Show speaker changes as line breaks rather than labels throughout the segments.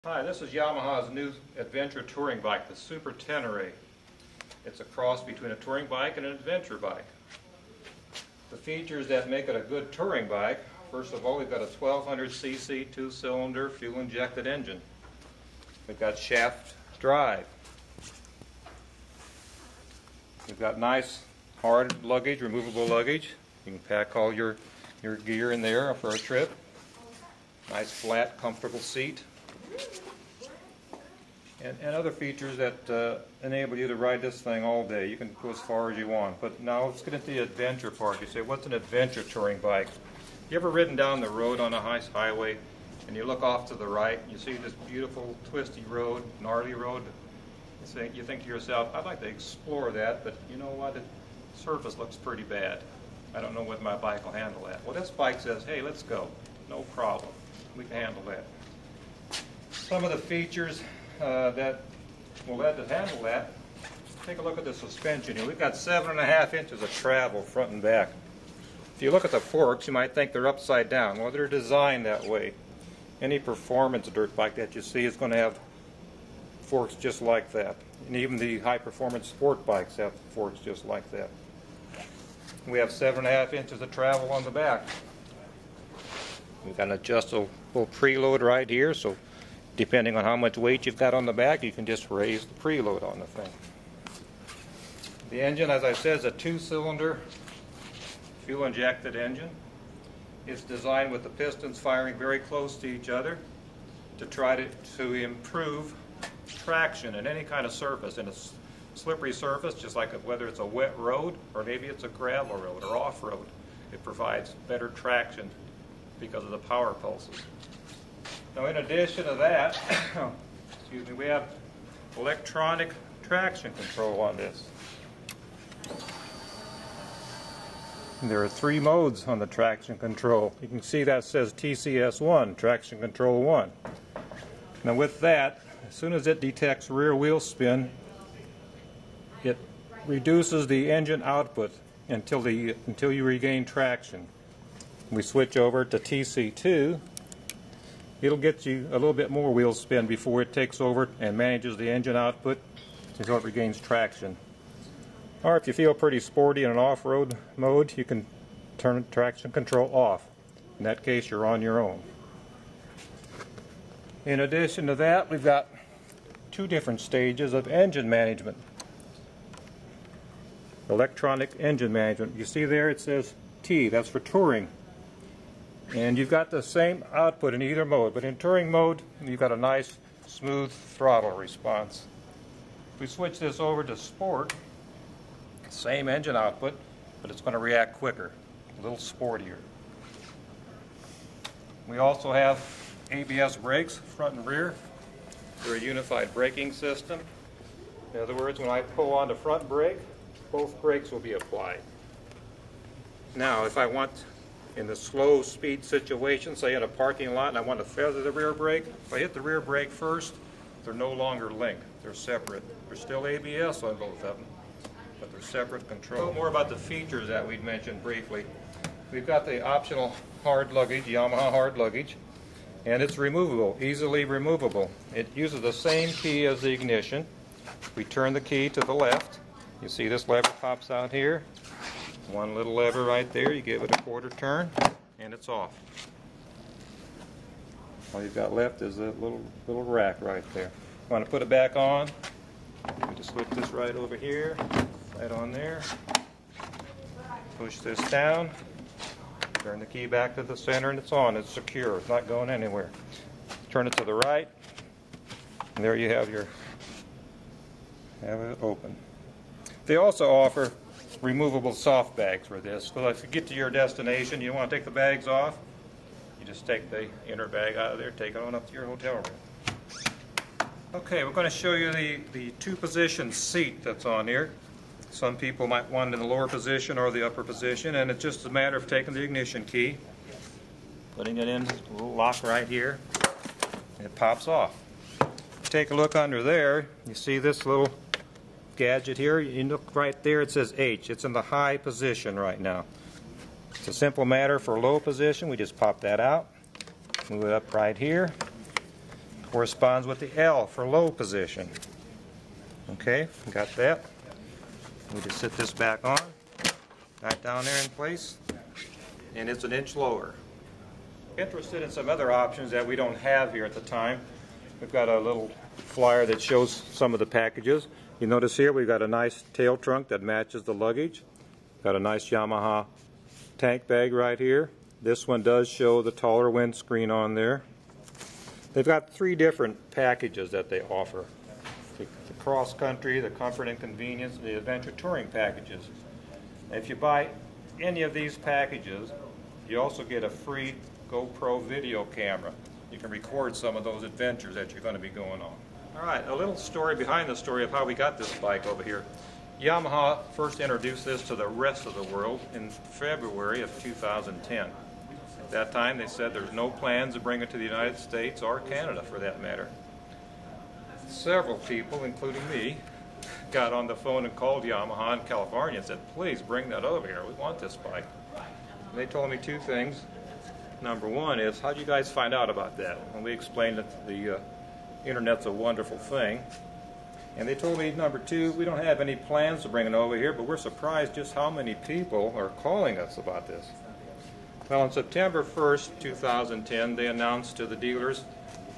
Hi, this is Yamaha's new adventure touring bike, the Super Tenere. It's a cross between a touring bike and an adventure bike. The features that make it a good touring bike: first of all, we've got a 1200cc two-cylinder fuel-injected engine. We've got shaft drive. We've got nice hard luggage, removable luggage. You can pack all your gear in there for a trip. Nice flat, comfortable seat. And other features that enable you to ride this thing all day. You can go as far as you want. But now let's get into the adventure part. You say, what's an adventure touring bike? You ever ridden down the road on a highway and you look off to the right and you see this beautiful twisty road, gnarly road? You think to yourself, I'd like to explore that, but you know what? The surface looks pretty bad. I don't know whether my bike will handle that. Well, this bike says, hey, let's go. No problem. We can handle that. Some of the features that will let it handle that. Take a look at the suspension here. We've got 7.5 inches of travel front and back. If you look at the forks, you might think they're upside down. Well, they're designed that way. Any performance dirt bike that you see is going to have forks just like that. And even the high-performance sport bikes have forks just like that. We have 7.5 inches of travel on the back. We've got an adjustable preload right here, so depending on how much weight you've got on the back, you can just raise the preload on the thing. The engine, as I said, is a two-cylinder fuel-injected engine. It's designed with the pistons firing very close to each other to try to improve traction in any kind of surface. In a slippery surface, just like whether it's a wet road or maybe it's a gravel road or off-road, it provides better traction because of the power pulses. Now, in addition to that, excuse me, we have electronic traction control on this. And there are 3 modes on the traction control. You can see that says TCS1, traction control 1. Now with that, as soon as it detects rear wheel spin, it reduces the engine output until you regain traction. We switch over to TC2. It'll get you a little bit more wheel spin before it takes over and manages the engine output until it regains traction. Or if you feel pretty sporty in an off-road mode, you can turn traction control off. In that case, you're on your own. In addition to that, we've got 2 different stages of engine management. Electronic engine management. You see there it says T, that's for touring. And you've got the same output in either mode, but in touring mode, you've got a nice, smooth throttle response. If we switch this over to sport, same engine output, but it's going to react quicker, a little sportier. We also have ABS brakes, front and rear. They're a unified braking system. In other words, when I pull on the front brake, both brakes will be applied. Now, if I want, in the slow speed situation, say in a parking lot, and I want to feather the rear brake, if I hit the rear brake first, they're no longer linked. They're separate. There's still ABS on both of them, but they're separate control. A little more about the features that we'd mentioned briefly. We've got the optional hard luggage, Yamaha hard luggage, and it's removable, easily removable. It uses the same key as the ignition. We turn the key to the left. You see this lever pops out here. One little lever right there, you give it a quarter turn, and it's off. All you've got left is a little rack right there. Want to put it back on? We just slip this right over here, right on there. Push this down, turn the key back to the center, and it's on. It's secure. It's not going anywhere. Turn it to the right, and there you have it open. They also offer removable soft bags for this. So if you get to your destination, you want to take the bags off, you just take the inner bag out of there, take it on up to your hotel room. Okay, we're going to show you the 2-position seat that's on here. Some people might want it in the lower position or the upper position, and it's just a matter of taking the ignition key, putting it in, a little lock right here, and it pops off. Take a look under there, you see this little gadget here. You look right there, it says H. It's in the high position right now. It's a simple matter for low position. We just pop that out, move it up right here, corresponds with the L for low position. Okay, got that. We just sit this back on, back down there in place, and it's an inch lower. Interested in some other options that we don't have here at the time. We've got a little flyer that shows some of the packages. You notice here we've got a nice tail trunk that matches the luggage. Got a nice Yamaha tank bag right here. This one does show the taller windscreen on there. They've got 3 different packages that they offer. The cross country, the comfort and convenience, and the adventure touring packages. If you buy any of these packages, you also get a free GoPro video camera. You can record some of those adventures that you're going to be going on. All right, a little story behind the story of how we got this bike over here. Yamaha first introduced this to the rest of the world in February of 2010. At that time they said there's no plans to bring it to the United States or Canada for that matter. Several people, including me, got on the phone and called Yamaha in California and said, please bring that over here, we want this bike. And they told me 2 things. Number one is, how did you guys find out about that? And we explained that the internet's a wonderful thing. And they told me, number 2, we don't have any plans to bring it over here, but we're surprised just how many people are calling us about this. Well, on September 1st, 2010, they announced to the dealers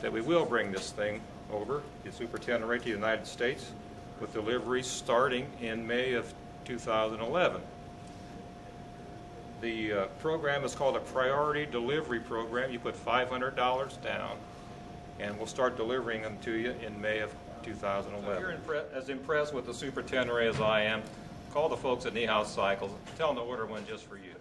that we will bring this thing over, the Super Tenere, to the United States, with delivery starting in May of 2011. The program is called a Priority Delivery Program. You put $500 down, and we'll start delivering them to you in May of 2011. If you're as impressed with the Super Tenere as I am, call the folks at Niehaus Cycles. Tell them to order one just for you.